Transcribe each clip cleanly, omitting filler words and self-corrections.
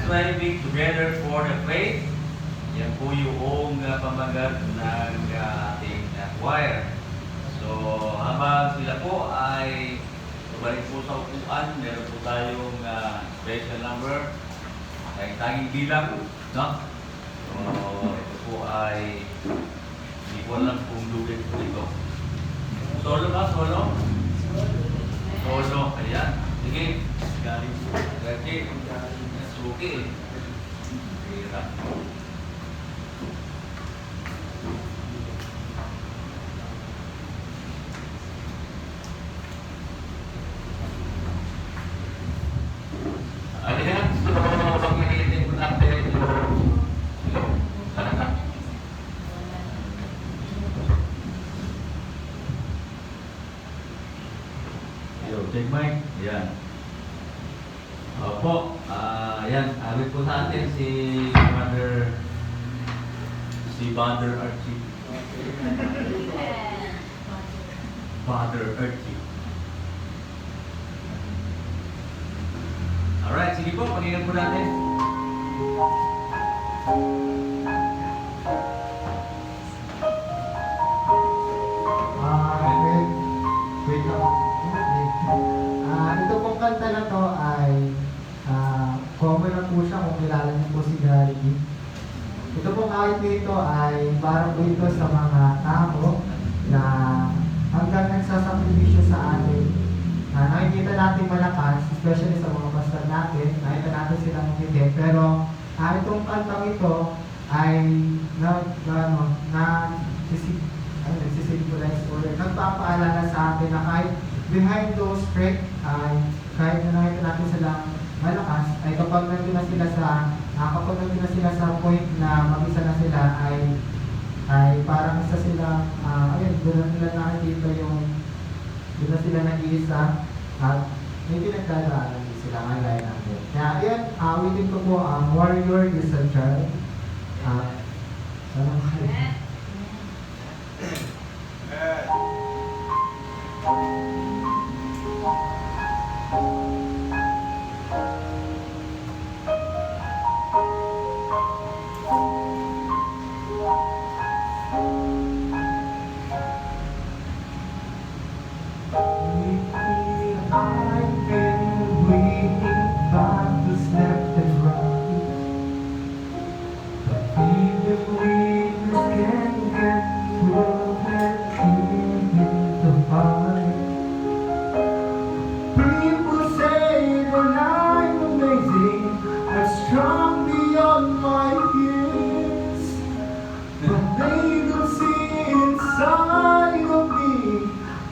Striving together for the faith. Yan po yung pamagat ng ating choir. So, habang sila po ay bumalik po sa upuan, meron po tayong special number, ay tanging bilang, no? So, ito po ay hindi ko alam kung lugit po ito. Solo ba? Solo? Solo. Ayan. Sige. Galing po. Galing. Suki. Hirap. Ayan. So, pag-iitin ko natin check mic. Ayan. Opo. Ayan. Awit po natin si Father Archie. Father Archie. Alright. Sige po. Pakinggan po natin. Ito pong kanta na to ay cover na po siya kung kilala niyo po si Gary G. Ito pong awit nito ay para po ito sa mga tao na hanggang nagsasakripisyo sa atin. Nakikita natin malakas, especially sa mga pastor natin, nakikita natin silang hindi. Pero itong kantang ito ay nagsisimbolize or nagpapaalala sa atin na kahit behind those strength ay kahit na nakita natin silang malakas, ay kapag nandun na sila sa point na mag-isa na sila ay parang isa sila, ayun, doon na nila nakikita yung doon na sila nag-iisa at may pinagdadaanan din sila ngayon natin. Kaya ayun, awitin ko po ang Warrior is a Child. Salamat kayo.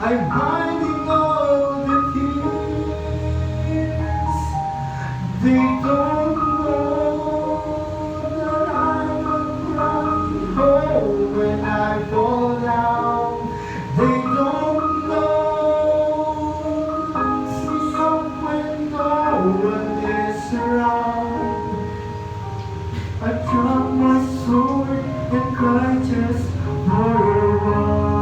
I'm hiding all the tears. They don't know that I'm running home when I fall down. They don't know. See up when no one is around. I drop my sword and cry just for a while.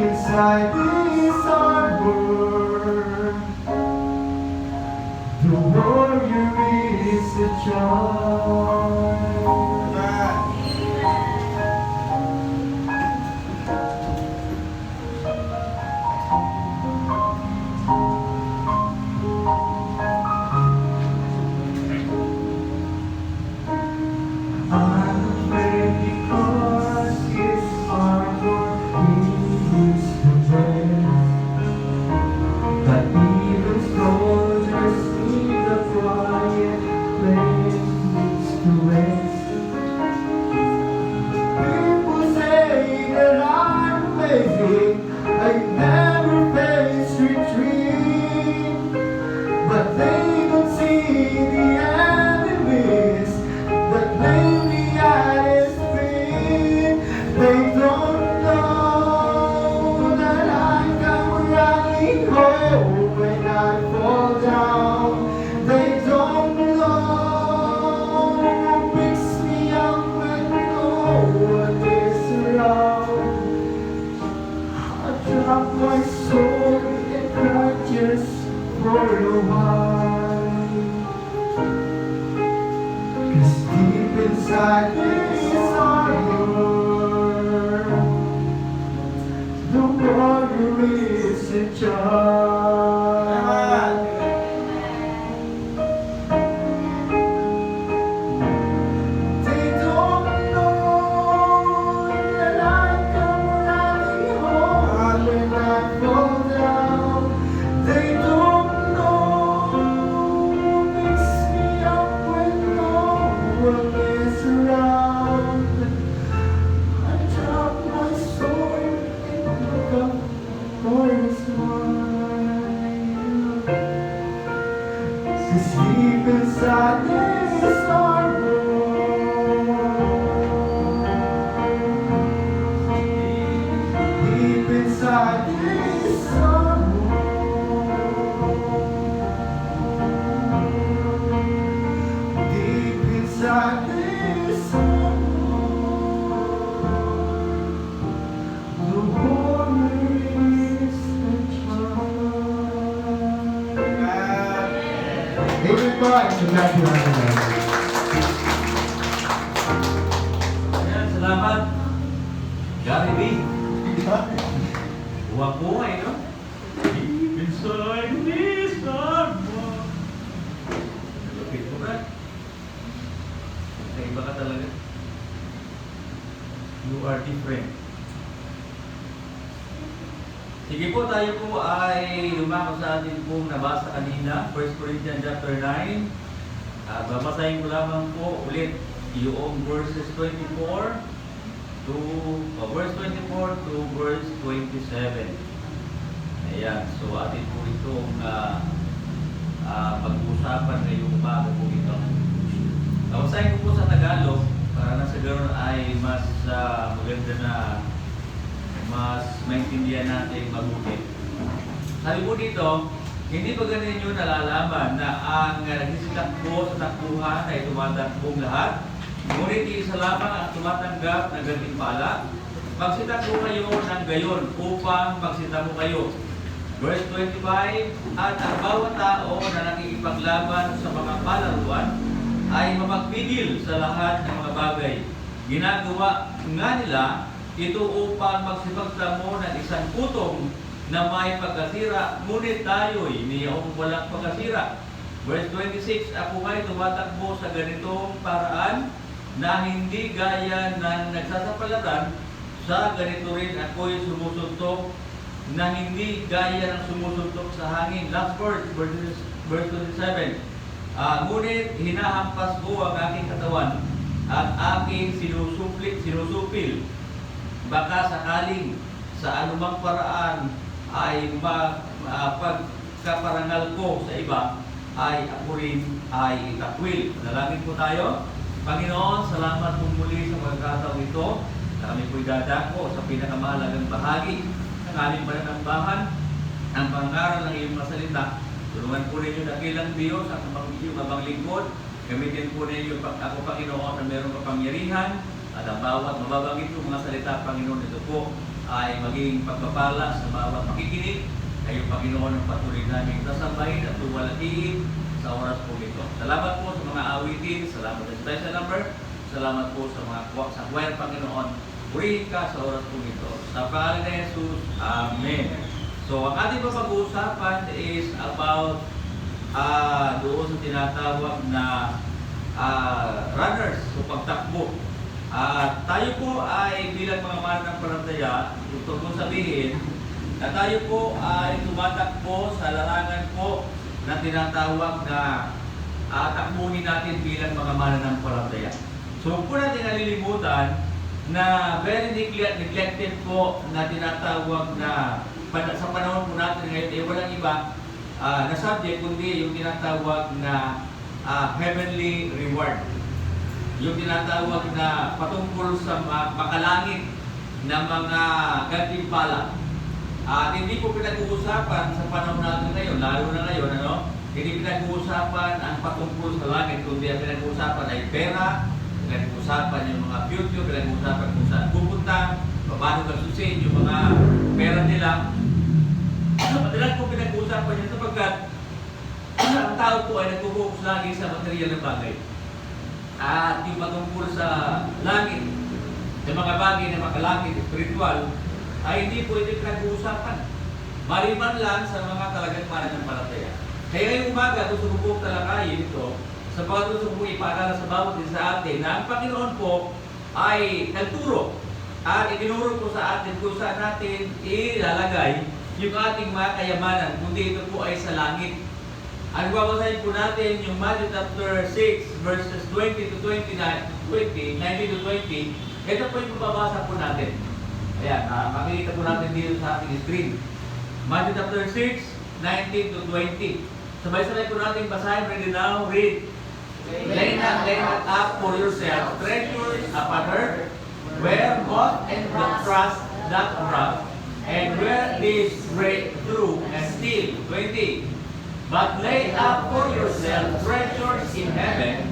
Inside this harbor, the warrior is a child. I'm afraid because his harbor is the best. But even soldiers need a quiet place to rest. People say sadness are more, the more you is in charge. They don't know that I come running home when I fall down. They don't know makes me up when no one is around. I drop my sword and look up for a smile. To sleep inside this sorrow. Deep inside this sorrow. Deep inside this sorrow. The warrior is the child. Amen po. And congratulations. Ayan, salamat. Gary B. Huwag po eh, no? Deep inside this heart. Lupit mo ba? Iba ka talaga. You are different. Sige po, tayo po ay lumako sa atin pong nabasa kanina, 1 Corinthians chapter 9. Babasahin ko lamang po ulit yung verses 24 to verse 24 to verse 27. Ayan, so atin po itong pag-uusapan ngayong umaga po ito. Babasahin ko po sa Tagalog para na sa ganoon ay mas maganda na mas maintindihan natin mabuti. Sabi po dito, hindi ba ganun nyo nalalaman na ang nagsitakbo sa takbuhan ay tumatakbong lahat? Ngunit isa lamang ang tumatanggap ng gantimpala. Magsitakbo kayo ng gayon upang magsitamo kayo. Verse 25, at ang bawat tao na nakikipaglaban sa mga palaruan ay mapagpigil sa lahat ng mga bagay. Ginagawa nga nila ito upang magsipagtamo ng isang putong na may pagkasira, ngunit tayo'y mayroong walang pagkasira. Verse 26, ako ay tumatakbo sa ganitong paraan na hindi gaya ng nagsasapalatan, sa ganito rin ako'y sumusuntok na hindi gaya ng sumusuntok sa hangin. Last verse 27, ngunit hinahampas ko ang aking katawan at aking sinusupil. Baka sakaling sa anumang paraan ay pagkaparangal ko sa iba, ay ako rin ay itakwil. Dalangin po tayo. Panginoon, salamat po muli sa pagkakataon ito na kami po'y dadako sa pinakamahalagang bahagi ng aming pananambahan, ang pangaral ng iyong mga salita. Tulungan po ninyo dakilang Diyos at iyong abang lingkod. Gamitin po ninyo ako, Panginoon, na mayroong kapangyarihan at ang bawat mababanggit ko mga salita, Panginoon, ito po ay maging pagpapala sa bawat makikinig. Kayo, Panginoon, ang patuloy namin sasambahin at tuwalatiin sa oras po ito. Salamat po sa mga awitin, salamat sa special number, salamat po sa mga sa choir, Panginoon. Purihin ka sa oras po ito. Sa pangalan ni Jesus, Amen. So, ang ating pag-uusapan is about doon sa tinatawag na runners o pagtakbo. Tayo po ay bilang mga mananampalataya, gusto kong sabihin na tayo po ay tumatakbo sa larangan po na tinatawag na takbuhin natin bilang mga mananampalataya. So huwag po natin nalilimutan na very neglected po na tinatawag na sa panahon po natin ngayon, walang iba na subject kundi yung tinatawag na heavenly reward. Yung tinatawag na patungkol sa makalangit na mga gantimpala. Hindi po pinag-uusapan sa panahon natin ngayon, lalo na ngayon, hindi pinag-uusapan ang patungkol sa langit, kundi ang pinag-uusapan ay pera, pinag-uusapan yung mga future, pinag-uusapan kung saan pupunta, paano kasusin yung mga pera nila. Madalas po pinag-uusapan yun sapagkat ang tao po ay nagpo-focus lagi sa material na bagay. at yung patungkol sa langit, sa mga bagay na makalangit, spiritual, ay hindi po ito pinag-uusapan. Maliban lang sa mga talagang pananampalataya. Kaya ngayong umaga, gusto ko po talakayin ito, sapagat gusto ko ipaalala sa bawat isa sa atin na ang Panginoon po ay nagturo at itinuro po sa atin kung saan natin ilalagay yung ating mga kayamanan, kundi ito po ay sa langit. Ang babasahin po natin yung Matthew chapter 6 verses 20 to 19 to 20. Ito po yung babasa po natin. Ayan, makikita po natin dito sa ating screen. Matthew chapter 6, 19 to 20. Sabay-sabay po natin basahin. Ready now, read. Lay not up for yourself treasures upon earth, where moth and rust doth corrupt, and where thieves break through and steal. 20. But lay up for yourself treasures in heaven,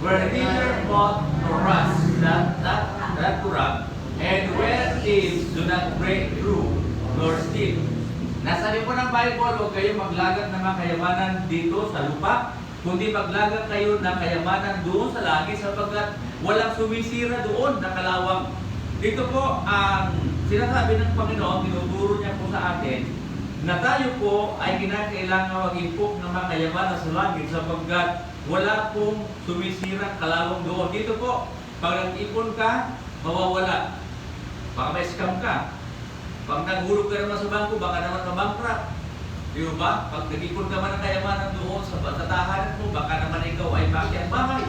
where neither moth nor rust doth corrupt, and where thieves do not break through nor steal. Nasa lipo ng Bible, huwag kayo maglagat ng mga kayamanan dito sa lupa, kundi maglagat kayo ng kayamanan doon sa langit sapagkat walang sumisira doon na kalawang. Dito po ang sinasabi ng Panginoon, tinuturo niya po sa atin, na tayo po ay kinakailangan mag-impok ng mga kayamanan sa langit sapagkat wala pong sumisirang kalawang doon. Dito po, pag nag-ipon ka, mawawala. Baka may scam ka. Pag naghulog ka naman sa bangko, baka naman ma-bankrupt. Di ba? Pag nag-ipon ka man ng kayamanan doon sa tatahanan mo, baka naman ikaw ay makiang bahay.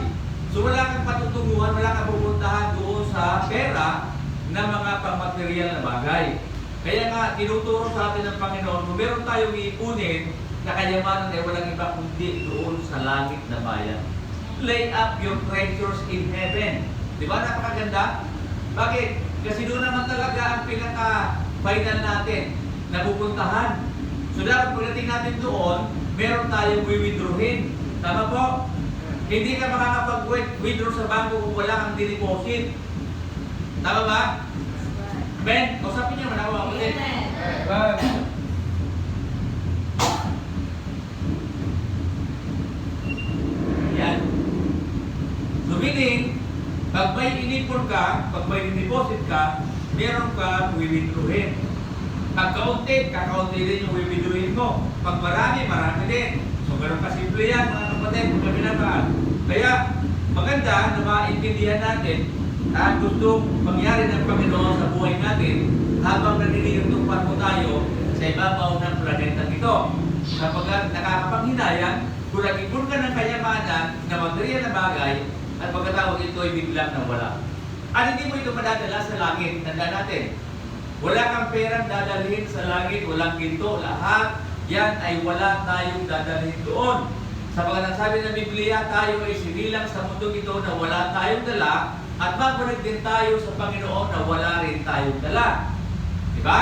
So wala kang patutunguhan, wala kang pupuntahan doon sa pera na mga pangmaterial na bagay. Kaya nga, tinuturo sa atin ng Panginoon, kung meron tayong iipunin na kayamanan ay walang iba kundi doon sa langit na bayan. Lay up your treasures in heaven. Di ba? Napakaganda. Bakit? Kasi doon naman talaga ang pinaka-final natin na pupuntahan. So dapat pagdating natin doon, meron tayong withdrawin. Tama po? Hindi ka makakapag-withdraw sa bangko kung wala kang dineposit. Tama ba? Ben, kausapin niyo, manawa ako ulit. Yan. So meaning, pag may inipon ka, pag may deposit ka, meron ka withdrawin. Pag kaunti, kakaunti din yung withdrawin mo. Pag marami, marami din. So ganun kasimple yan, mga kapatid, kung kami naman. Kaya, maganda na maintindihan natin at gustong mangyari ng Panginoon sa buhay natin habang naninihintupan po tayo sa ibabaw ng planeta ito. Sapagkat nakakapanghinayang, kung nag-ipon ka ng kayamanan na material na bagay, at pagkatawag ito ay biglang nawala. At hindi mo ito madadala sa langit. Tandaan natin, wala kang perang dadalhin sa langit, walang ginto. Lahat yan ay wala tayong dadalhin doon. Sapagkat ang sabi ng Biblia, tayo ay sinilang sa mundong ito na wala tayong dala at babalik din tayo sa Panginoon na wala rin tayong dala. Diba?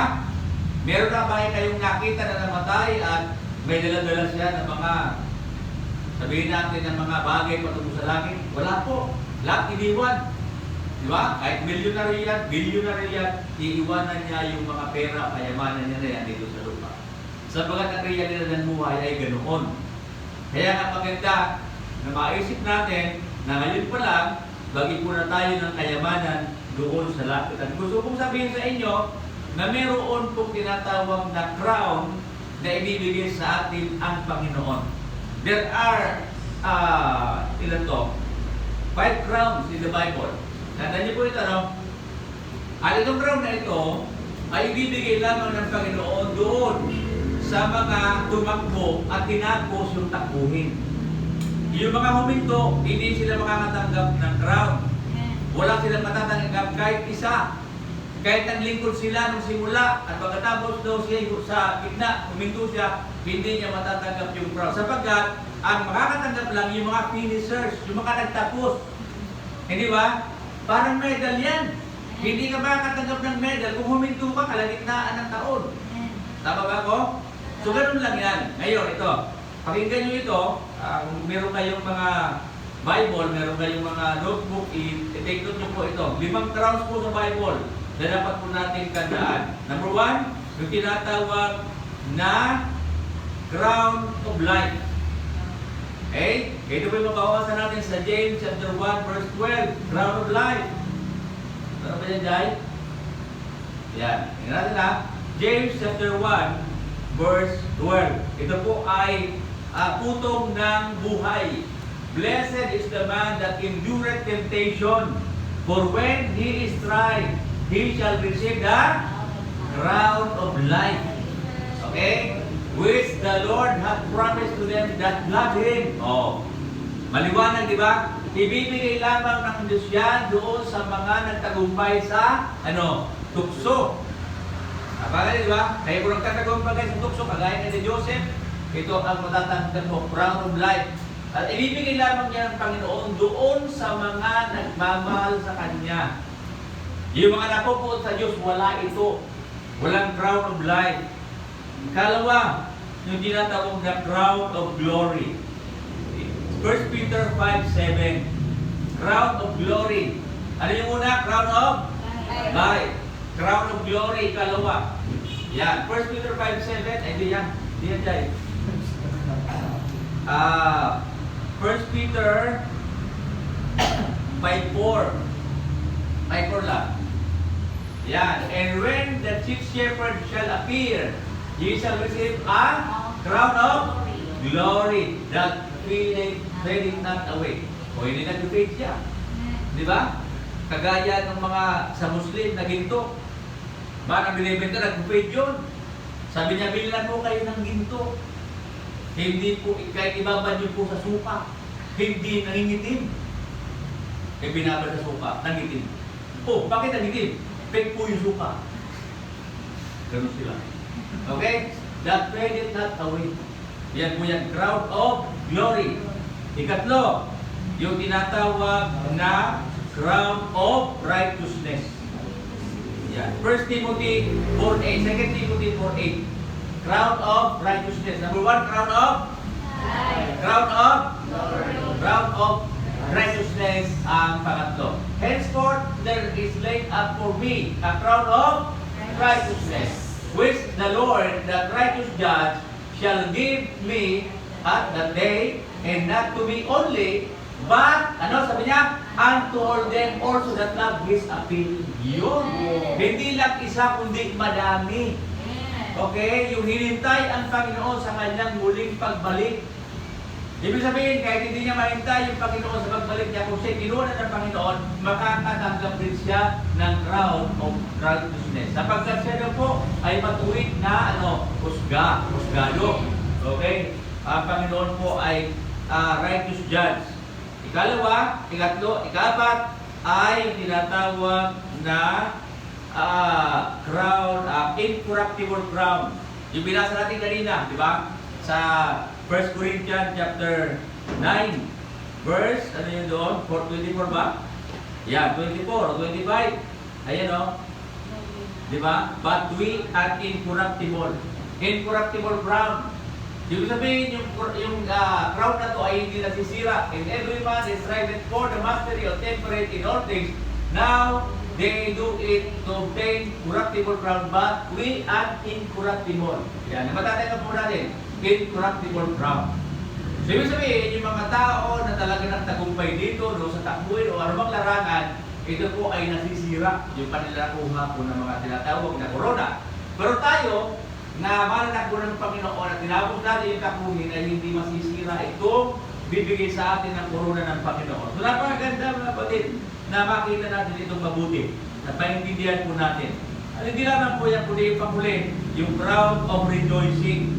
Meron na ba kayong nakita na namatay at may dala-dala siya ng mga, sabihin natin, ng mga bagay patungo sa langit? Wala po. Lahat iniwan. Diba? Kahit milyonary yan, iiwanan niya yung mga pera, kayamanan niya na yan dito sa lupa. Sapagkat ang realidad ng buhay ay ganoon. Kaya nga maganda na maisip natin na ngayon pa lang, bagi po na tayo ng kayamanan doon sa langit. At gusto kong sabihin sa inyo na meron pong tinatawag na crown na ibibigay sa atin ang Panginoon. There are, ilan to? 5 crowns in the Bible. Tandaan niyo po ito, no? At itong crown na ito ay ibibigay lamang ng Panginoon doon sa mga tumakbo at tinapos yung takbuhin. Yung mga huminto, hindi sila makakatanggap ng crown. Wala silang matatanggap kahit isa. Kahit ang lingkod sila nung simula at pagkatapos daw siya sa gitna, huminto siya, hindi niya matatanggap yung crown. Sapagkat ang makakatanggap lang yung mga finishers, yung mga nagtapos. Hindi ba? Parang medal yan. Hindi ka makakatanggap ng medal kung huminto ka kalagitnaan ng taon. Tama ba ako? So ganun lang yan. Ngayon, ito. Pakinggan nyo ito. Kung meron kayong mga Bible, meron kayong mga notebook, i-take note nyo po ito. 5 crowns po sa Bible na dapat po natin tandaan. Number 1, yung tinatawag na crown of life. Okay? Ito po yung mabawasan natin sa James chapter 1 verse 12. Crown of life. Ano ba yan, Jai? Yan. Tingnan natin ha. James chapter 1 verse 12. Ito po ay putong ng buhay. Blessed is the man that endureth temptation, for when he is tried, he shall receive the crown of life. Okay? Which the Lord hath promised to them that love Him. Oh, maliwanag, di ba? Ibibigay lamang ng Diyos yan doon sa mga nagtagumpay sa, tukso. Apagay, di ba? Kaya kung nagtatagumpay sa tukso, kagaya ni Joseph, ito ang matatagdan mo, crown of life. At ibibigay lamang niya ng Panginoon doon sa mga nagmamahal sa Kanya. Yung mga napupuot sa Diyos, wala ito. Walang crown of life. Ikalawa, yung tinatawag na crown of glory. 1 Peter 5:7. Crown of glory. Ano yung una? Crown of life. Crown of glory, ikalawa. Yan. 1 Peter 5:7. Hindi yan. Hindi yan, Jai. 1 Peter 5:4. 5:4 lang. Yan. And when the chief shepherd shall appear, ye shall receive a crown of glory that fadeth not away. O hindi nag-fade siya. Di ba? Kagaya ng mga sa Muslim na ginto. Ba, ang binibenta, nag-fade yun. Sabi niya, bilan po kayo ng ginto. Hindi po, kahit ibabad niyo po sa suka, hindi nangingitim. Eh, binabad sa suka, nangitim. Oh, bakit nangitim? Fake po yung suka. Ganun sila. Okay? That fadeth not away. Yan po yan, crown of glory. Ikatlo, yung tinatawag na crown of righteousness. Yan. 1 Timothy 4:8. 2 Timothy 4:8. Crown of righteousness. Number 1, crown of crown of righteousness ang pangatlo. Henceforth, there is laid up for me a crown of righteousness, which the Lord, the righteous judge, shall give me at that day, and not to me only, but, sabi niya, unto all them also that love His appeal. Yun. Hindi lang isa, kundi madami. Okay? Yung hinintay ang Panginoon sa kanyang muling pagbalik. Ibig sabihin, kahit hindi niya mahintay yung Panginoon sa pagbalik niya, kung siya kinuha ng Panginoon, makakatanggap rin siya ng crown of righteousness. Sapagkat siya po ay matuwid na husgado. Okay? Ang Panginoon po ay righteous judge. Ikatlo, ikapat ay tinatawag na crown, incorruptible crown. Yung binasa natin kanina, di ba? Sa 1 Corinthians chapter 9, verse, ano yun doon? 24 ba? Yeah, 24 o 25. Ayan o. Di ba? But we are incorruptible. Incorruptible crown. Yung sabihin, yung crown na to ay hindi nasisira. And every man is striving for the mastery of temperate in all things. Now, they do it to obtain corruptible crown, but we are incorruptible. Yan, matatayang po natin, incorruptible crown. So, ibig sabihin, yung mga tao na talaga nagtagumpay dito, no, sa takbuhin o anumang larangan, ito po ay nasisira yung panilakuha po ng mga tinatawag na corona. Pero tayo, na mananakbo ng Panginoon at tinapos natin yung takbuhin ay hindi masisira itong bibigay sa atin ng corona ng Panginoon. So, napakaganda mga kapatid na makita natin itong mabuti at maintindihan po natin. At hindi lamang po yan, kundi yung panghuli, yung crown of rejoicing.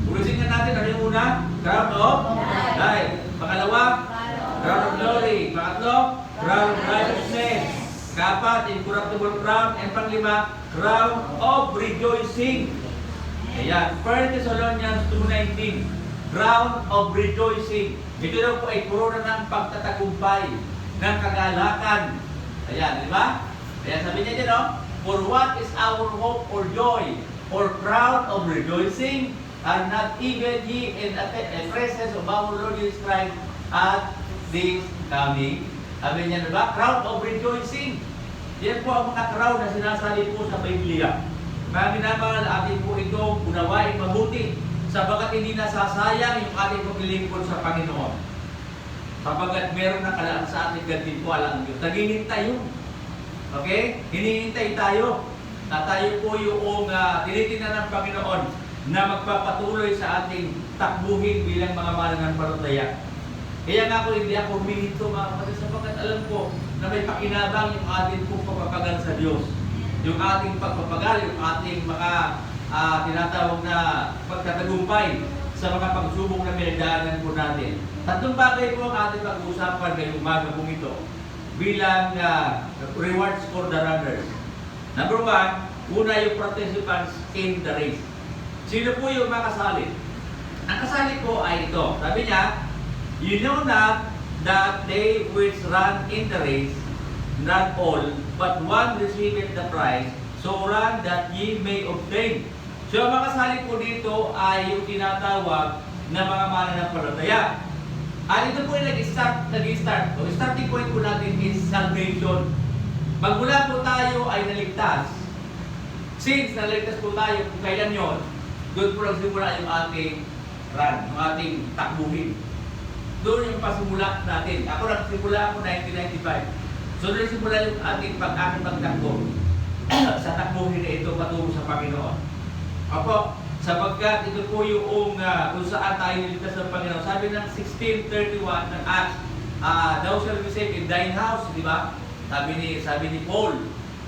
Ulisin na natin, ano yung una? Crown of life. Pangalawa, crown of glory. Pangatlo, crown of righteousness. Kapat, incorruptible crown. And panglima, crown of rejoicing. Ayan, 1 Thessalonians 2:19, crown of rejoicing. Ito daw po ay corona ng pagtatagumpay, ng kagalakan. Ayan, di ba? Ayan, sabi niya dyan, no? For what is our hope or joy or crown of rejoicing? Are not even ye in the presence of our Lord Jesus Christ at this coming? Sabi niya, di ba? Crown of rejoicing. Yan po ang mga crown na sinasali po sa Biblia. Mga minamahal, atin po itong unawain mabuti Sabagat hindi nasasayang yung ating paglilingkod sa Panginoon. Sabagat meron na kalaan sa ating gantimpala ang Diyos. Naghihintay yun. Okay? Hinihintay tayo na tayo po yung tinitingnan ng Panginoon na magpapatuloy sa ating takbuhin bilang mga mananampalataya. Kaya nga ako hindi ako humihinto mga kapatid sapagkat alam ko na may pakinabang yung ating pong pagpapagal sa Diyos. Yung ating pagpapagal, yung ating tinatawag na pagtatagumpay sa mga pagsubok na pinagdaanan po natin. Tatlong bagay po ang ating pag-uusapan ngayong umaga pong ito bilang rewards for the runners. Number one, una yung participants in the race. Sino po yung makasali? Ang kasali po ay ito. Sabi niya, you know not that they which run in the race, not all, but one receiveth the prize, so run that ye may obtain. So ang makasali po dito ay yung tinatawag na mga mananampalataya. At ito po ay nag-start. O starting point po natin is salvation. Magmula po tayo ay naligtas. Since naligtas po tayo, kung kailan yun, doon po nagsimula yung ating run, yung ating takbuhin. Doon yung pasimula natin. Ako nagsimula ako 1995. So doon simula yung ating aking pagtakbo sa takbuhin na ito patungo sa Panginoon. Opo, sapagkat ito po yung kung saan tayo niligtas ng Panginoon. Sabi ng 16:31 ng Acts, thou shalt be saved in thine house, di ba? Sabi ni Paul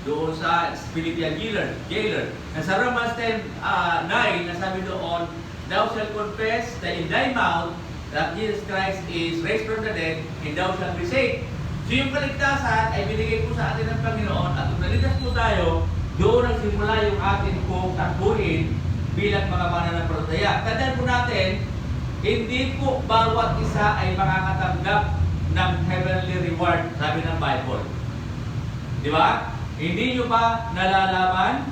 doon sa Philippian jailer. Na sa Romans 10:9 na sabi doon, thou shalt confess that in thy mouth that Jesus Christ is raised from the dead, and thou shalt be saved. So yung kaligtasan ay binigay po sa atin ng Panginoon at kung naligtas po tayo, doon nagsimula yung atin pong takbuhin bilang mga mananampalataya. Tandaan po natin, hindi po bawat isa ay makakatanggap ng heavenly reward, sabi ng Bible. Di ba? Hindi nyo ba nalalaman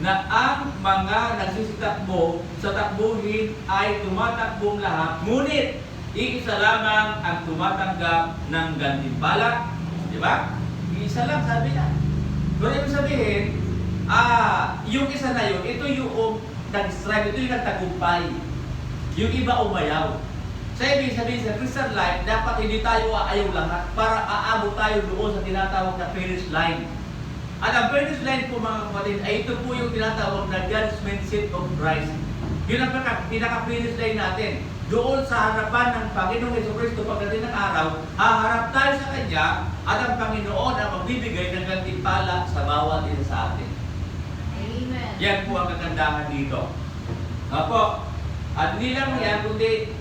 na ang mga nagsisitakbo sa takbuhin ay tumatakbong lahat, ngunit iisa lamang ang tumatanggap ng gantimpala? Di ba? Iisa lang, sabi niya. So, ibig sabihin, yung isa na yun, ito yung nag-strive, ito yung nagtagumpay. Yung iba umayaw. Sa ibig sabihin sa Christian life, dapat hindi tayo aayaw lahat para aabot tayo doon sa tinatawag na finish line. At ang finish line po mga kapatid, ay ito po yung tinatawag na judgment seat of Christ. Yun ang pinaka-finish line natin. Doon sa harapan ng Panginoong Jesucristo pagdating ng araw, haharap tayo sa Kanya at ang Panginoon ang magbibigay ng gantimpala sa bawat isa sa atin. Amen. Yan po ang kagandahan dito. Apo, at hindi lang yan, kundi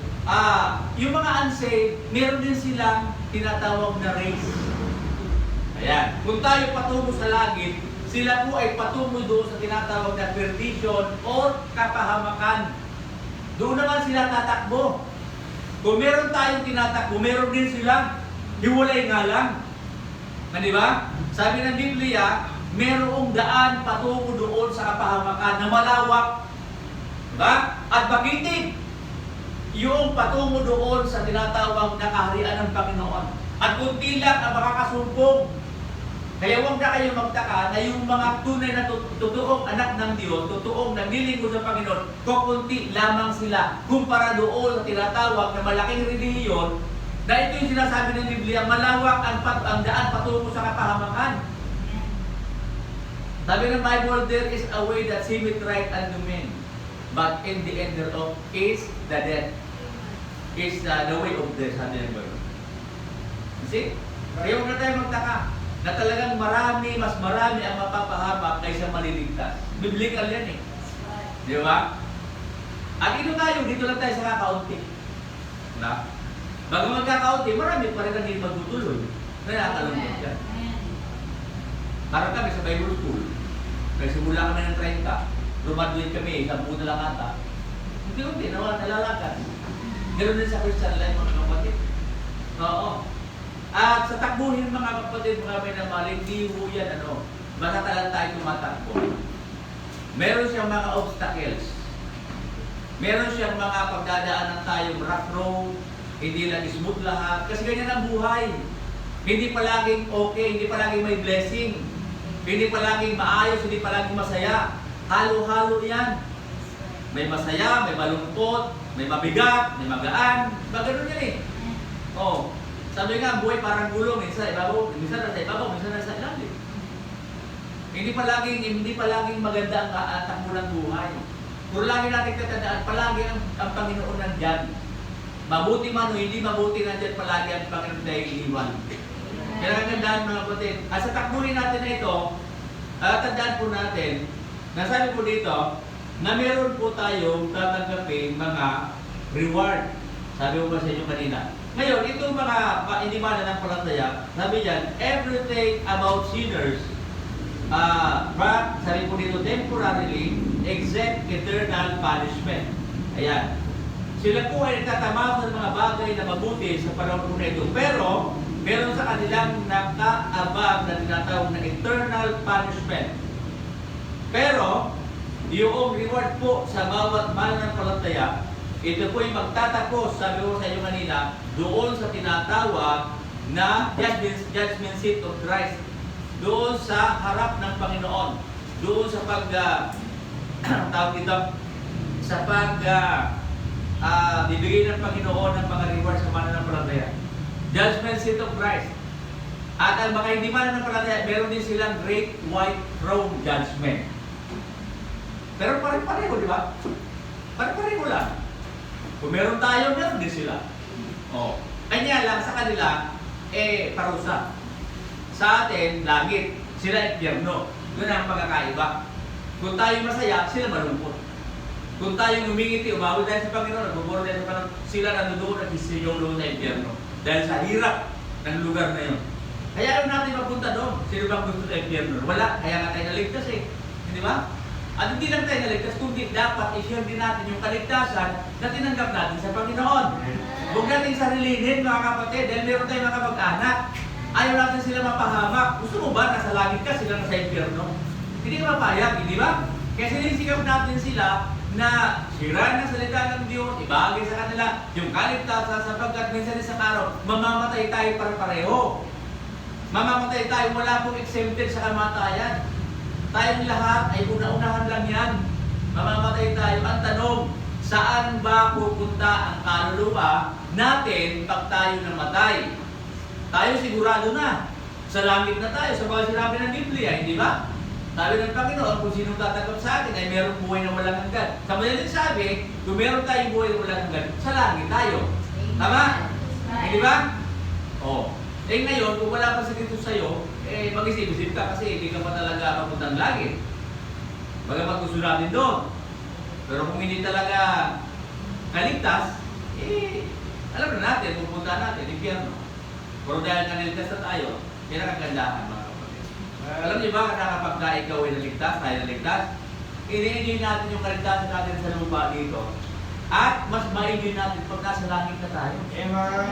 yung mga unsaved, meron din silang tinatawag na race. Ayan. Kung tayo patungo sa langit, sila po ay patungo doon sa tinatawag na perdition or kapahamakan. Doon naman sila tatakbo. Kung meron tayong tinatakbo, meron din sila. Hiwalay nga lang. Di ba? Sabi ng Biblia, merong daan patungo doon sa kapahamakan na malawak. Diba? At bakitig yung patungo doon sa tinatawag na kaharian ng Panginoon. At kunti lang ang makakasumpong. Kaya huwag na kayo magtaka na yung mga tunay na totoong anak ng Diyos, totoong naglilingkod sa Panginoon, kukunti lamang sila kumpara doon sa tinatawag na malaking relihiyon na ito yung sinasabi ng Biblia, malawak ang daan patungo sa kapahamakan. Sabi ng Bible, there is a way that seemeth right unto men, but in the end thereof is the death. Is the way of death, sabi ng Bible. See? Kaya huwag na tayo magtaka na talagang mas marami ang mapapahamak kaysa maliligtas. Biblical yan eh. Di ba? At dito lang tayo sa kakaunti. Na? Bago magkakaunti, marami pa rin ang hindi magtutuloy. Nakakalungkot yan. Parang kami sa Bible School. Nagsimula kami ng 30. Graduate kami, 10 na lang ata. Hindi, nalalakad. Ganoon din sa Christian life, mga kapatid. Oo. At sa takbuhin mga kapatid, mga minamahal, hindi ho yan, basta talagang tayo tumatakbo. Meron siyang mga obstacles. Meron siyang mga pagdadaanan tayong rough road, hindi lang smooth lahat. Kasi ganyan ang buhay. Hindi palaging okay, hindi palaging may blessing. Hindi palaging maayos, hindi palaging masaya. Halo-halo yan. May masaya, may malungkot, may mabigat, may magaan. Ganun yan eh. Oh, sabi nga, buhay parang gulong, minsan nasa ibabaw, minsan nasa ilalim. Hindi palaging maganda ang takbo ng buhay. Pero lagi natin tatandaan, palagi ang Panginoon nandyan. Mabuti man o hindi mabuti, nandyan palagi ang Panginoon dahil iniwan. Kaya kagandaan mga kapatid. At sa takbuhin natin na ito, tandaan po natin, nasabi po dito, na meron po tayong tatanggapin mga reward. Sabi ko ba sa inyo kanina? Ngayon, itong mga inimana ng palataya, sabi diyan, everything about sinners, but sabi po dito, temporarily, except eternal punishment. Ayan. Sila po ay nagtatamasa ng mga bagay na mabuti sa panahon po na ito. Pero, meron sa kanilang nakaabang na tinatawag na eternal punishment. Pero, yung reward po sa bawat mananampalataya, ito po ay magtatapos, sabi ko sa inyo kanina, doon sa tinatawag na judgment seat of Christ. Doon sa harap ng Panginoon. Doon sa tawag dito, sa bibigay ng Panginoon ng mga reward sa mananampalataya. Judgment seat of Christ. At ang mga hindi mananampalataya, meron din silang great white throne judgment. Pero pare-pareho, di ba? Pare-pareho lang. Kung meron tayo, meron din sila. Oh. Kanya lang sa kanila, parusa. Sa atin, langit. Sila impyerno. Yun ang pagkakaiba. Kung tayo masaya, sila malungkot. Kung tayo lumingiti, umawit dahil sa Panginoon, nagbuburo dahil sa Panginoon, sila nandoon at isigaw doon sa impyerno. Dahil sa hirap ng lugar na yun. Kaya alam natin mapunta doon. Sino bang gusto sa impyerno? Wala. Kaya nga tayo naligtas eh. Hindi ba? At hindi lang tayo naligtas, kundi dapat i-share din natin yung kaligtasan na tinanggap natin sa Panginoon. Huwag natin sarilinin mga kapatid, dahil meron tayong mga kamag-anak. Ayaw natin sila mapahamak. Gusto mo ba nasa langit ka, sila nasa impyerno? Hindi ka mapayag, hindi ba? Kaya sinisikap natin sila na sirain ang salita ng Diyos, ibahagi sa kanila yung kaligtasan sapagkat minsan isang araw, mamamatay tayo pareho. Mamamatay tayo, wala pong exempted sa kamatayan. Tayong lahat ay una-unahan lang yan. Mamamatay tayo. Ang tanong, saan ba pupunta ang kaluluwa natin pag tayo namatay? Tayo sigurado na. Sa langit na tayo, sa mga sinabi ng Biblia, hindi ba? Sabi ng Panginoon, kung sinong tatanggap sa atin ay merong buhay na walang hanggan. Sa madaling sabi, kung meron tayong buhay na walang hanggan, sa langit tayo. Tama? Hindi ba? Oh. Ngayon, kung wala pa sa dito sa'yo, mag-isip-isip ka kasi hindi ka pa talaga papuntang langit. Bagamat gusto natin doon. Pero kung hindi talaga naligtas, alam na natin, pupunta natin, impyerno. Pero dahil naligtas na tayo, kinakagandahan mga kapatid. Alam niyo ba na kapag na ikaw ay naligtas, tayo naligtas, ini-enjoy natin yung kaligtasan natin sa lupa dito. At mas ma-enjoy natin pag nasa langit na tayo. Amen.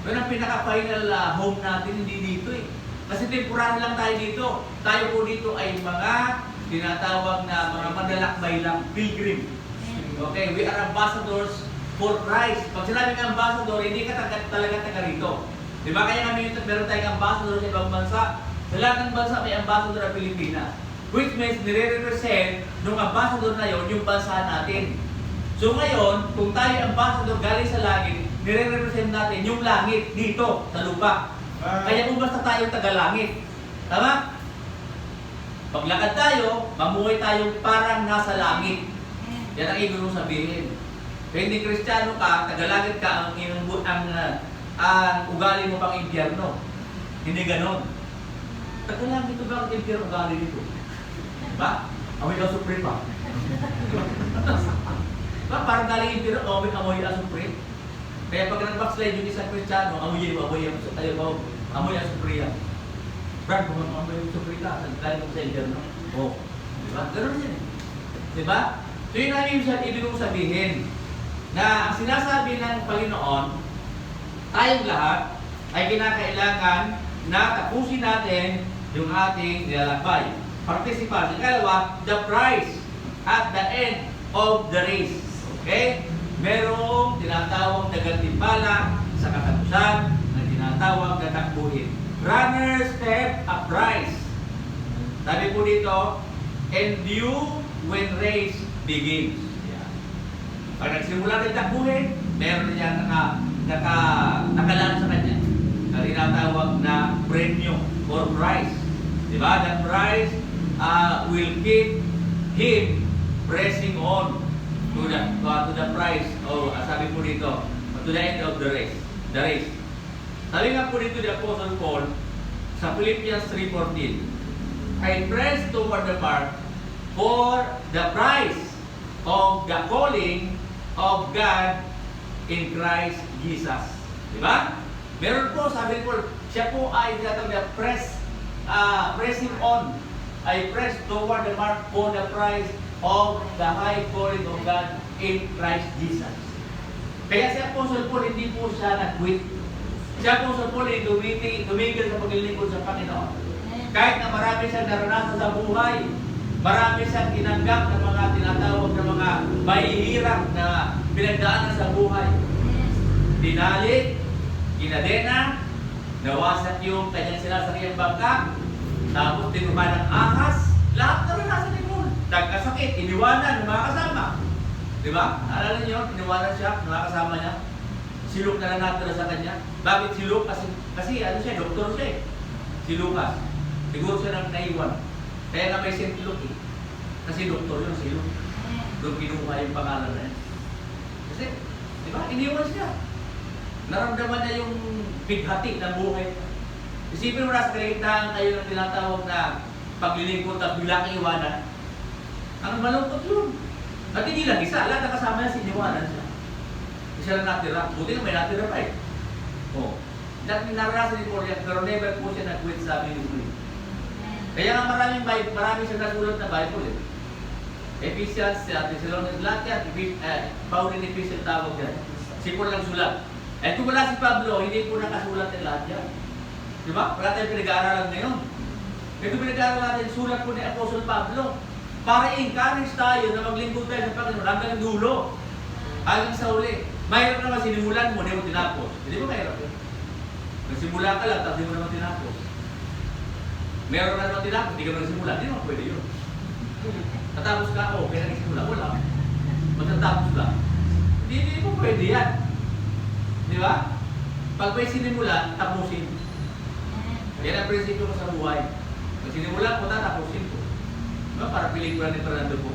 Yun ang pinaka-final home natin, hindi dito eh. Kasi temporary lang tayo dito. Tayo po dito ay mga tinatawag na mga manlalakbay lang, pilgrim. Okay, we are ambassadors for Christ. Pag sinabi ng ambassador, hindi ka talaga taga rito. Di ba? Kaya kami meron tayong ambassador sa ibang bansa. Sa lahat ng bansa may ambassador ng Pilipinas. Which means nire-represent ng ambassador na yon yung bansa natin. So ngayon, kung tayo ambassador galing sa langit, nire-represent natin yung langit dito sa lupa. Kaya kung basta tayo taga-langit. Tama? Paglakad tayo, mamuhay tayo parang nasa langit. Yan ang ibig mong sabihin. Kaya hindi Kristiyano ka, taga-langit ka, ang ugali mo pang impyerno. Hindi ganon. Taga-langit ito ba ang impyerno ugali dito? Diba? Amoy ka supre pa. Diba? Parang galing impyerno, amoy ka supre. Kaya pag nag-backslide yung isang Kristiyano, amoy ang supriya. Brad, kung amoy yung supriya, nagdali mo sa impyerno. Oh, diba? Ganun yan eh. Diba? So yun ang ibig kong sabihin, na ang sinasabi ng Panginoon, tayong lahat ay kinakailangan na tapusin natin yung ating nilalakbay. Participation. Ikalawa, the prize at the end of the race. Okay? Merong tinatawag na gantimpala sa katapusan na tinatawag na takbuhin. Runners have a prize. Sabi po dito, and you when race begins. Yeah. Pag nagsimula rin takbuhin, meron niya nakalaan sa kanya. Na tinatawag na premium or price. Di ba? That price will keep him pressing on to the price. Oh, sabi po dito, to the end of the race. The race. Sabi nga po dito ni Apostle Paul sa Philippians 3:14, I press toward the mark for the prize of the calling of God in Christ Jesus. Di ba? Meron po, sabi po, siya po ay tinatawag na pressing on. I press toward the mark for the prize of the high calling of God in Christ Jesus. Kaya si Apostle Paul, hindi po siya nag-quit. Si Apostle Paul ay tumigil sa paglilingkod sa Panginoon. Kahit na marami siyang naranasan sa buhay, marami siyang tinanggap ng mga tinatawag na mga mahihirap na pinagdaanan sa buhay. Dinali, kinadena, nawasak yung kanyang sinasariang bangka, tapos tinuman ng ahas, lahat naranasan ni Paul. Nagkasakit, iniwanan ng mga kasama. Di ba? Naalala niyo, iniwanan siya ng mga kasama niya. Si Luke na lang natira sa kanya. Bakit si Luke? Kasi ano siya, doktor siya eh. Si Lucas. Siguro siya nang naiwan. Kaya nga may Saint Luke eh. Kasi doktor yun, si Luke. Doon kinuha yung pangalan na yan. Kasi, di ba, iniwan siya. Naramdaman niya yung bighati ng buhay. Isipin mo na sa kaligtahan kayo ng tinatawag na paglilingkod at bilang iwanan. Ang malungkot yun. At hindi lang isa, lahat ng kasama niya siniwanan siya. Isa lang natira. Buti na may natira pa eh. Oh. Dahil naranasan ni Paul yan, pero never po siya nag-quit sa ministry. Kaya nga marami siya nasulat na Bible eh. Ephesians, Thessalonians, lahat yan. Paul in Ephesians tawag yan. Si Paul lang sulat. Eh kung wala si Pablo, hindi po nakasulat yung lahat yan. Di ba? Wala tayong pinag-aaralan ngayon. Ito pinag-aaralan natin, sulat po ni Apostle Pablo. Para i-encourage tayo na maglingkod tayo sa Panginoon hanggang dulo. Hanggang sa uli. Mahirap naman sinimulan mo, hindi mo tinapos. Hindi ba mahirap yun? Nagsimula ka lang, tapos hindi mo naman tinapos. Meron na naman tinapos, hindi ka naman nagsimula. Hindi naman pwede yun. Tatapos ka, kaya nagsimula, wala. Matatapos ka. Hindi mo pwede yan. Di ba? Pag may sinimulan, tapusin. Yan ang prinsipyo ko sa buhay. Pag sinimulan mo, tatapusin ko. Diba? Para pelikula ni Fernando po.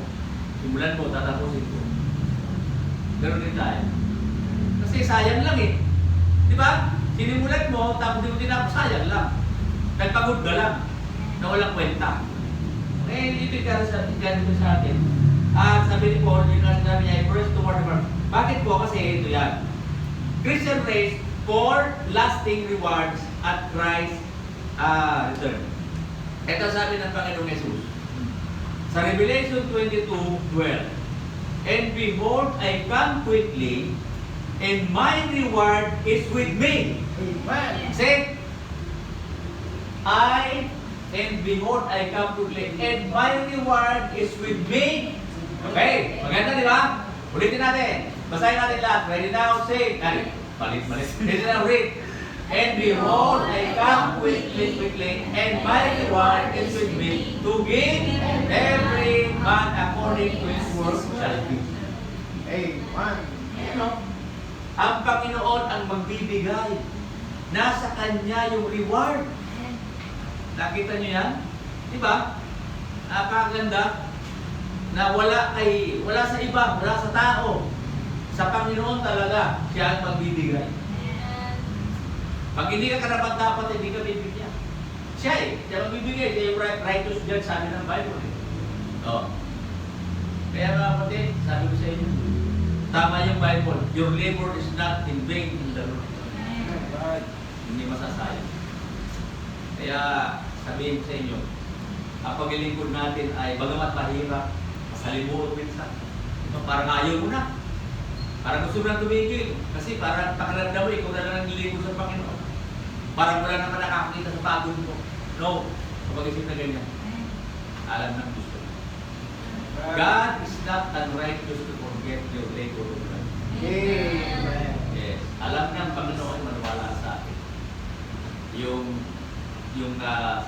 Simulan mo, tatapusin ko. Ganun din tayo. Kasi sayang lang eh. Di ba? Sinimulan mo, tapos di mo tinapos, sayang lang. Nagpagod ka lang. Na walang kwenta. Eh, ibig ka sa atin. At sabi ni Paul, yung sinabi niya, first to word. Bakit po? Kasi ito yan. Christian race for lasting rewards at Christ return. Ito sabi ng Panginoong Jesus. Sa Revelation 22:12, and behold, I come quickly, and my reward is with me. Amen. Say, and behold, I come quickly, and my reward is with me. Okay, maganda di ba? Ulitin natin. Basahin natin lahat. Ready now, say. Palit. Ready now, read. And behold, I come quickly, and my reward is with me, to give every man according to his work shall be. Amen. Ang Panginoon ang magbibigay. Nasa Kanya yung reward. Nakita niyo yan? Diba? Napakaganda na wala sa iba, wala sa tao. Sa Panginoon talaga, siya ang magbibigay. Pag hindi ka karapat-dapat, hindi ka bibigyan. Siya siya magbibigay. Siya yung righteous judge, sabi ng Bible. Oh. Kaya mga kapatid, sabi ko sa inyo, tama yung Bible, your labor is not in vain in the Lord. Hindi masasayang. Kaya sabihin ko sa inyo, ang paglilingkod natin ay bagamat mahirap, masalimuot minsan. Parang ayaw mo na. Parang gusto mo na tumigil. Kasi parang pakiramdam mo, ikaw na lang naglilingkod sa Panginoon. Parang wala naman nakakita sa pagod mo. No. Kapag isip na ganyan, alam ng gusto. God is not unrighteous to forget your labor of love. Amen. Yes. Alam ng Panginoon, maniwala sa akin. Yung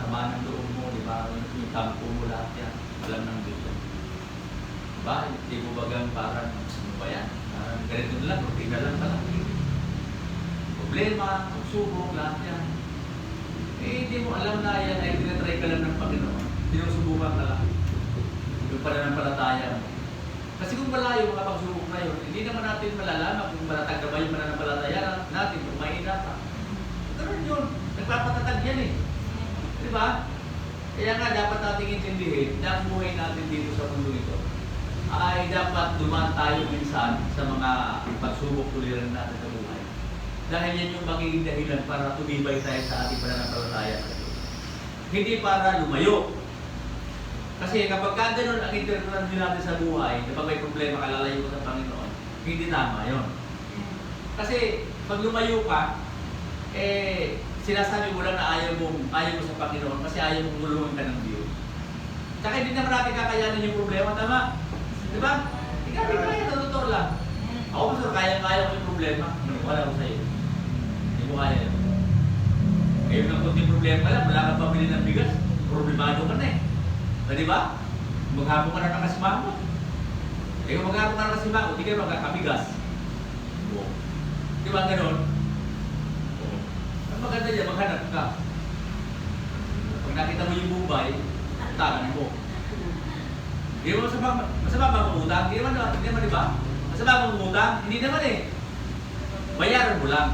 sama ng loob mo, di ba? Yung tampo mo lahat yan. Alam ng Diyos yan. Diba? Hindi mo bagang parang, ano ba yan? ganito na lang, rutina lang pala. Problema, pagsubok, lahat yan. Eh, hindi mo alam na yan ay tinatry ka lang ng Panginoon. Sinusubukan ka lang. Yung pananampalataya mo. Kasi kung malayo mga pagsubok na yun, hindi naman natin malalaman kung matatag na ba yung pananampalataya natin, kung may inata. Ganun yun. Nagpapatatag yan eh. Di ba? Kaya nga dapat nating intindihin na ang buhay natin dito sa mundo ito ay dapat dumaan tayo minsan sa mga pagsubok tuliran natin sa buhay. Dahil yan yung magiging dahilan para tumibay tayo sa ating pananampalataya sa Diyos. Hindi para lumayo. Kasi kapag ganun ang interpretasyon natin sa buhay, kapag may problema ka, lalayo ko sa Panginoon, hindi tama yun. Kasi pag lumayo ka, sinasabi mo lang na ayaw mo sa Panginoon kasi ayaw mong tulungan ka ng Diyos. Tsaka hindi naman natin kakayanin yung problema, tama? Di ba? Ikaw, di kaya, sa totoo lang. Ako, pastor, kaya-kaya ko yung problema. Wala ko sa'yo. Hindi mo kaya yun. Ngayon ng kunting problema lang, wala kang pabili ng bigas, problemado ka na eh. Di ba? Maghapon ka na ng kasimango. Kung maghapon ka na ng kasimango, di kayo magkakabigas. Di ba ganun? Ang maganda dyan, maghanap ka. Pag nakita mo yung Mumbai, taran mo. Hindi mo masama ba mangutang? Hindi naman, di ba? Masama ba mangutang? Hindi naman eh. Bayaran mo lang.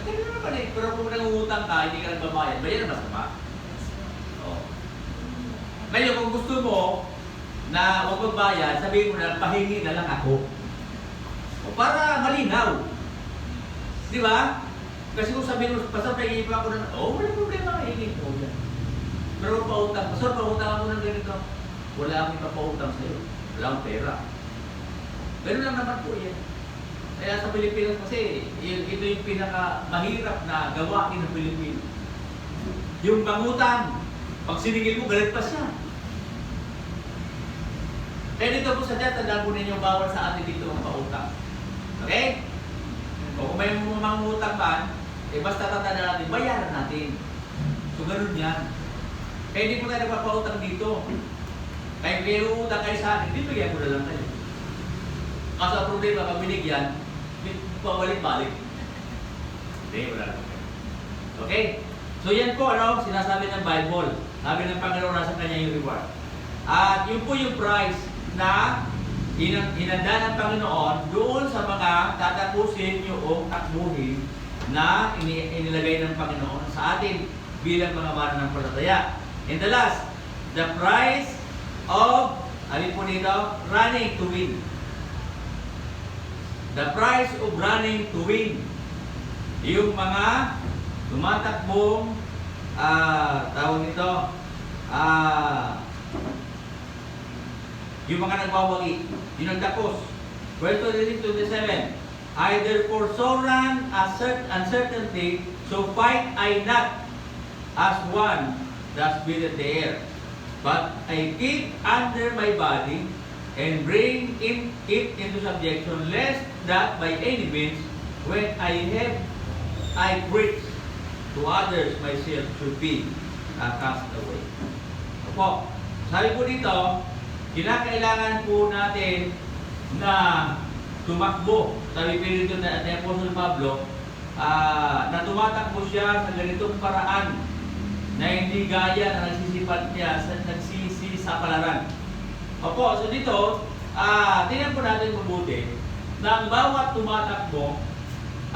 Hindi naman eh. Pero kung nangungutang ka, hindi ka nagbabayad, bayaran masama. Ngayon, kung gusto mo na huwag magbayad, sabihin mo na, pahingi na lang ako. O para malinaw. Di ba? Kasi kung sabihin mo, pastor, pahingi pa ako na, wala problema, hingi ko yan. Pero pautang, pastor, pautang ako ng ganito. Wala akong ipapautang sa'yo. Wala akong pera. Ganun lang naman po yan. Kaya sa Pilipinas kasi, ito yung pinaka-mahirap na gawain ng Pilipino. Yung mangutang, pag siningil mo, galit pa siya. Kaya dito po sa dyan, tandaan po ninyo, bawal sa atin dito ang pautang. Okay? O kung may mangutang man, basta tatanda natin, bayaran natin. So, ganun yan. Kaya hindi po tayo nagpapautang dito. Kaya kayo utang kayo sa akin, hindi bigyan ko na lang kayo. Kaso ang problema, pag binigyan, pabalik-balik. Hindi, wala lang kayo. Okay? So yan po, sinasabi ng Bible. Sabi ng Panginoon, nasa kanya yung reward. At yun po yung price na hinanda ng Panginoon doon sa mga tatapusin yung takbuhin na inilagay ng Panginoon sa atin bilang mga mananampalataya. And the last, the price of, alin po dito, running to win. The price of running to win. Yung mga tumatakbong, tawag nito, yung mga nagwawagi, yun ang tapos. Verse 26-27, I therefore so run uncertainty, so fight I not as one that beateth the air, but I keep under my body and bring it into subjection, lest that by any means, when I preach to others, myself should be cast away. Opo, sabi po dito, kinakailangan po natin na tumakbo. Sabi po dito na ni Apostol Pablo, na tumatakbo siya sa ganitong paraan na hindi gaya na nagsisipat niya sa nagsisapalaran. Opo, so dito, tingnan po natin mabuti na ang bawat tumatakbo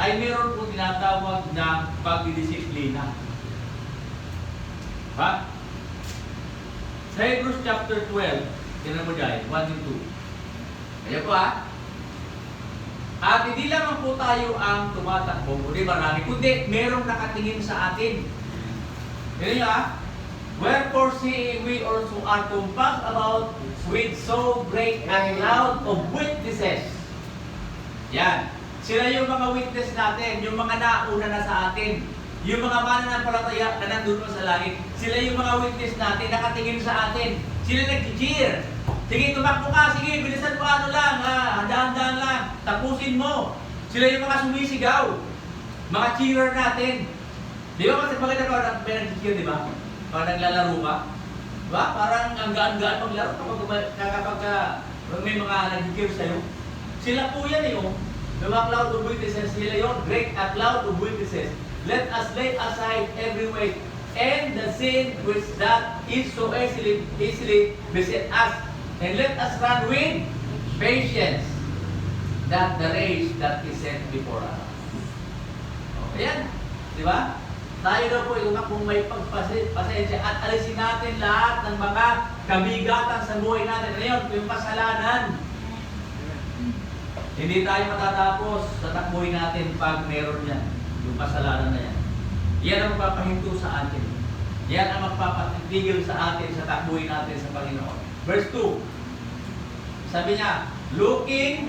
ay meron po tinatawag na pagdidisiplina. Ha? Sa Hebrews chapter 12, tingnan mo dyan, 1 and 2. Kaya po at hindi lamang po tayo ang tumatakbo, kundi marami, kundi merong nakatingin sa atin. Kaya nyo wherefore seeing we also are compassed about with so great a cloud of witnesses. Yan. Sila yung mga witness natin, yung mga nauna na sa atin, yung mga mananampalataya na nandun sa langit. Sila yung mga witness natin, nakatingin sa atin. Sila nag-cheer. Sige, tumakbo ka. Sige, bilisan mo lang. Handaan-handaan lang. Tapusin mo. Sila yung mga sumisigaw. Mga cheerer natin. Di ba kasi maganda ka may nag-cheer, di ba? Pag naglalaro ka. Diba? Parang ang gaan-gaan maglaro kapag may mga nag-cheer sa'yo. Sila po yan eh, oh. The mga cloud of witnesses, sila yun. Great a cloud of witnesses. Let us lay aside every weight and the sin which that is so easily beset us. And let us run with patience that the race that is set before us. Ayan. Di ba? Tayo daw po, kung may pagpasensya at alisin natin lahat ng mga kabigatan sa buhay natin. Ngayon, yung kasalanan. Hindi tayo matatapos sa takbuhin natin pag meron yan. Yung kasalanan na yan. Yan ang magpapahinto sa atin. Yan ang magpapatigil sa atin sa takbuhin natin sa Panginoon. Verse 2. Sabi niya, looking,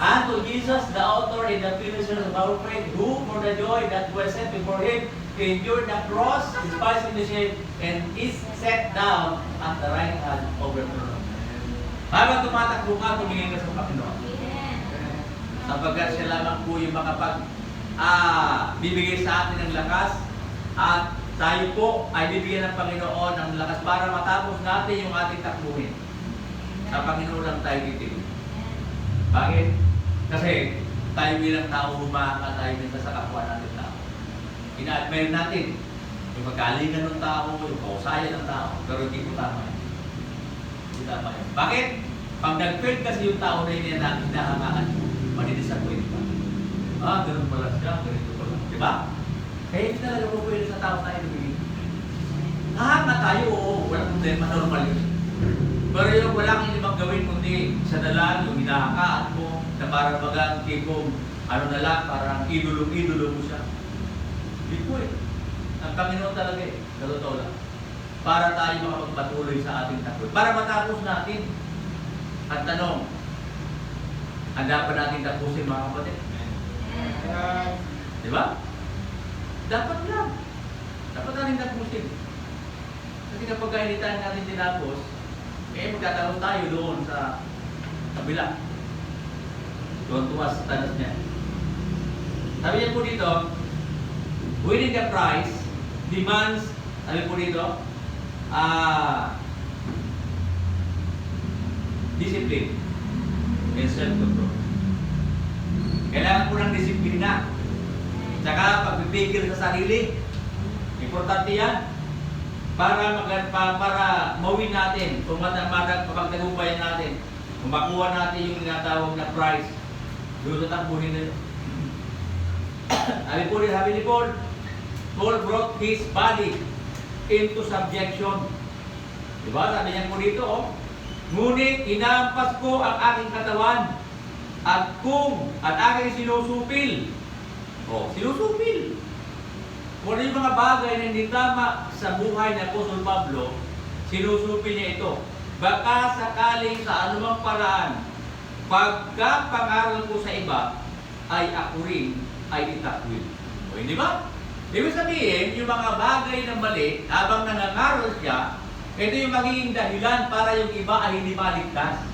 unto Jesus, the author and the finisher of our faith, who for the joy that was set before him, endured the cross, despising the shame, and is set down at the right hand of the throne. Habang tumatakbo ka, tumingin ka sa Panginoon. Sapagkat siya lamang po yung bibigay sa atin ng lakas, at tayo po ay bibigyan ng Panginoon ng lakas para matapos natin yung ating takbuhin. Sa Panginoon lang tayo titigil. Bakit? Kasi tayo bilang tao humaka tayo minsan sa kapwa natin tao. Ina-admire natin yung magalingan ng tao, yung kausayan ng tao, pero hindi ko tama yun. Hindi tama yun. Bakit? Pag nag-fail kasi yung tao na yun natin nahangaan, manidisappoint pa. Ganun pala siya, ganito pala. Diba? Kaya hindi talaga po pwede sa tao tayo nabigay. Nahanga tayo, oo, walang problema, normal yun. Pero yung walang ibang gawin kundi sa dalang, yung hinahakaan mo, na parang magang tipong, parang idolo mo siya. Hindi po eh. Ang Panginoon talaga eh, sa totoo lang. Para tayo makapagpatuloy sa ating takbo. Para matapos natin. At tanong, handa pa natin tapusin mga kapatid? Di ba? Dapat lang. Dapat natin tapusin. Kasi kapag kainitan natin tinapos, magtatapos tayo doon sa kabila. Doon tuwas sa tanas niya. Sabi niya po dito, winning the prize demands, sabi po dito, discipline and self-control. Kailangan po ng disiplina. Tsaka pagpipigil sa sarili. Importante yan. Para mawin natin, kung mapagtagumpayan natin, kung makuha natin yung tinatawag na prize, doon sa takbuhin nila. Sabi ni Paul brought his body into subjection. Diba? Sabi niya po dito, ngunit inampas ko ang aking katawan at aking sinusupil. Sinusupil. Kung ano yung mga bagay na hindi tama sa buhay ni Apostol Pablo, sinusupil niya ito. Baka sakaling sa anumang paraan, pagka pangaral ko sa iba, ay ako rin ay itakwil. Hindi ba? Ibig sabihin, yung mga bagay na mali, habang nangangaral siya, ito yung magiging dahilan para yung iba ay hindi maligtas.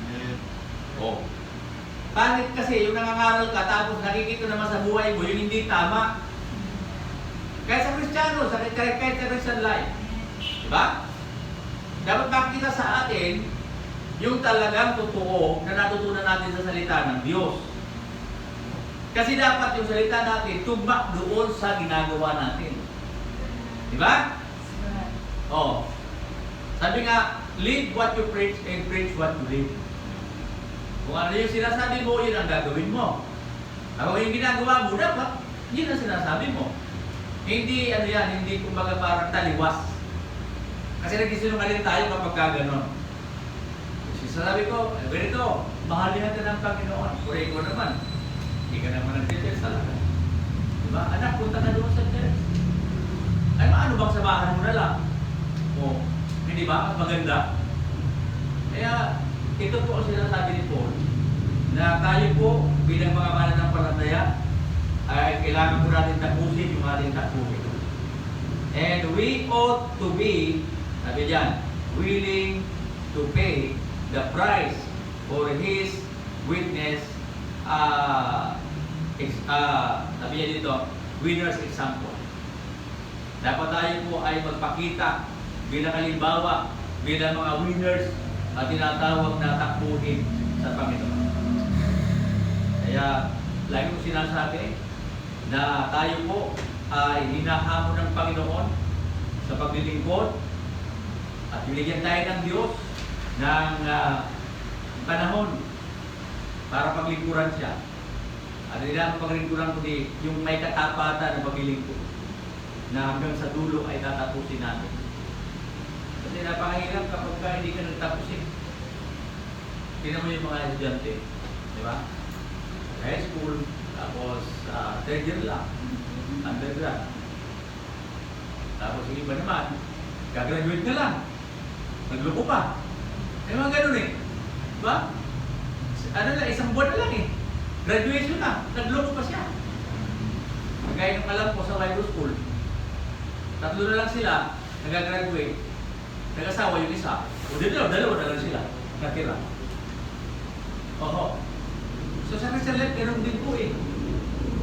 Bakit kasi yung nangangaral ka, tapos nakikita naman sa buhay mo, yung hindi tama. Kaya sa Kristiyano, kahit sa Christian life, diba? Dapat makikita sa atin yung talagang totoo na natutunan natin sa salita ng Diyos. Kasi dapat yung salita natin tugma doon sa ginagawa natin. Diba? Sabi nga, live what you preach and preach what you live. Kung ano yung sinasabi mo, yun ang gagawin mo. Kung yung ginagawa mo, dapat yun ang sinasabi mo. Hindi, hindi kumbaga parang taliwas. Kasi nagsisinungaling tayo kapag gano'n. Sabi ko, ganito, mahalin natin ang Panginoon. Puri ko naman. Hindi ka naman nag-church talaga. Diba? Anak, punta ka doon sa church. Ay, ano bang samahan mo na lang? Hindi ba? Mas maganda. Kaya, ito po ang sinasabi ni Paul, na tayo po, bilang mga mananampalataya, ay kailangan po natin tapusin yung ating takbuhin. And we ought to be, sabi dyan, willing to pay the price for his witness, sabi niya dito, winner's example. Dapat tayo po ay magpakita bilang halimbawa, bilang mga winners at tinatawag na takbuhin sa Panginoon. Kaya lagi ko sinasabi na tayo po ay hinahamon ng Panginoon sa paglilingkod at binigyan tayo ng Diyos ng panahon para paglingkuran siya. At hindi lang paglingkuran kundi yung may katapatan na paglilingkod na hanggang sa dulo ay tatapusin natin. Kasi napakahirap kapag hindi ka nagtapusin. Tingnan mo yung mga estudyante, di ba? High school, tapos third year lang, undergrad. Tapos yung iba naman, gagraduate na lang. Nagloko pa. Eh mga ganun eh. Diba? Ano na, isang buwan na lang eh. Graduation na, nagloko pa siya. Kagaya ng alam ko sa Bible School, 3 na lang sila, nagagraduate. Nag-asawa yung isa. O dalawa na lang sila. Natira. Oho. So sa Christian life, ganun din po eh.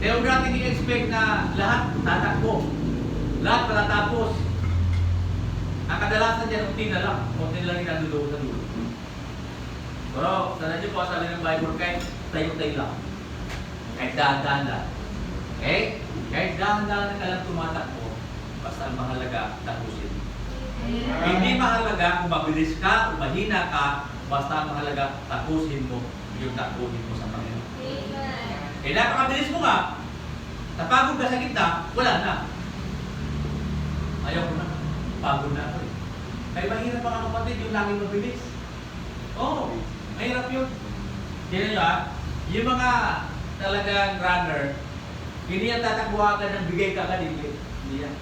Kaya huwag natin i-expect na lahat tatakbo. Lahat matatapos. Ang kadalasan dyan, unti na lang. Unti lang yung nadulo sa dulo. Pero, sana nyo po, sabi ng Bible, kahit tayo-tayo lang. Kahit dahan-dahan lang. Okay? Kahit dahan-dahan ka lang tumatakbo, basta ang mahalaga, tapusin. Hindi mahalaga kung mabilis ka o mahina ka, basta ang mahalaga, tapusin mo yung tapusin mo sa Panginoon. Eh, napakabilis mo nga. Napagod ka sa gitna, wala na. Ayaw ko na. Pagod na ako eh. Kaya mahirap mga kapatid yung laging mabilis. Oo, mahirap yun. Tignan nyo yung mga talagang runner, hindi yan tatakbuhagan ng bigay ka kanili. Hindi yan.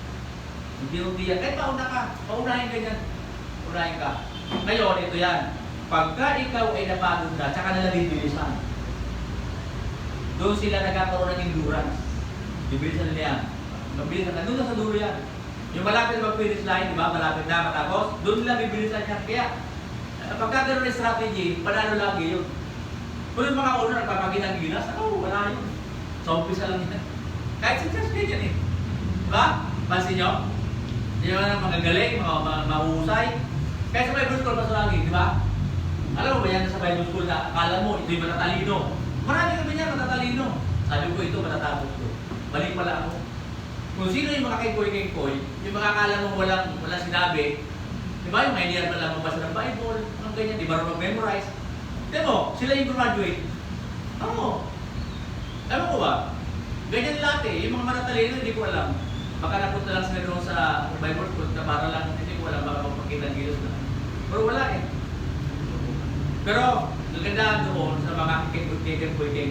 Hindi yan. Kahit pauna ka, paunahin ka yan. Unahin ka. Ngayon, ito yan. Pagka ikaw ay napagod na, tsaka na nabibilisan. Doon sila nagkakaroon ng endurance. Bibilisan nila yan. Mabilisan na. Doon na sa dulo yan. Yung malapit na mag-finish line, di ba? Malapit na matapos. Doon nila bibilisan yan. Kaya, pagka gano'n yung strategy, panalo lagi yun. Kung yung mga uno nagpapaginang-ginas, wala yun. Sa umpisa lang yan. Kahit sa church din yan eh. Di ba? Pansin nyo? Yung mga magagaling, mga mahusay. Kaya sa Bible School, mas lagi, di ba? Alam mo ba yan sa Bible School na akala mo, ito'y matatalino. Marami kami niya matatalino. Sabi ko ito, matatapos ko. Mali pala ako. Kung sino yung mga kengkoy-kengkoy, yung mga akala mo walang sinabi, di ba yung may niyar na lang magbasa ng Bible, mga ganyan, di ba mag-memorize. Di mo, sila yung graduate. Oo. Alam ko ba? Ganyan lahat eh. Yung mga matatalino, hindi ko alam. Baka napunta lang sila doon sa Bible School na para lang, hindi ko alam, baka magpakita ng gilos na. Pero wala eh. Pero, naganda doon sa mga kengkoy-kengkoy,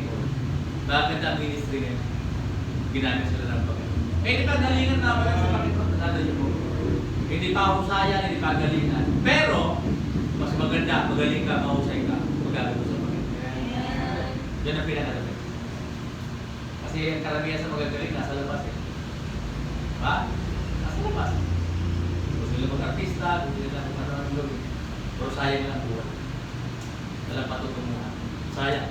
maganda ang ministry nila. Ginamit sila ng Panginoon. Eh, di pa galingan na wala sa Panginoon. Tanda niyo po. Hindi pa husayan, hindi pa galingan. Pero, mas maganda, magaling ka, mahusay ka, magaling mo sa Panginoon. Yan ang pinakadami. Kasi ang karamihan sa magagaling, nasa labas eh. Ha? Nasa labas. Gusto nila mag-artista, gusto nila mag-ano ng gawin. Pero sayang lang buwan. Walang patutunguhan. Sayang.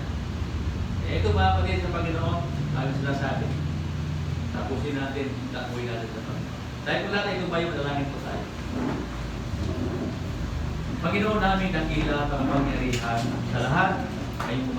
Eh, ito mga kapatid sa Panginoon, ang sinasabi. Tapusin natin, tapuin natin sa Panginoon. Dahil kung lahat ito ba yung dalangin ko tayo. Panginoon namin, dakila, kapangyarihan sa lahat, kayong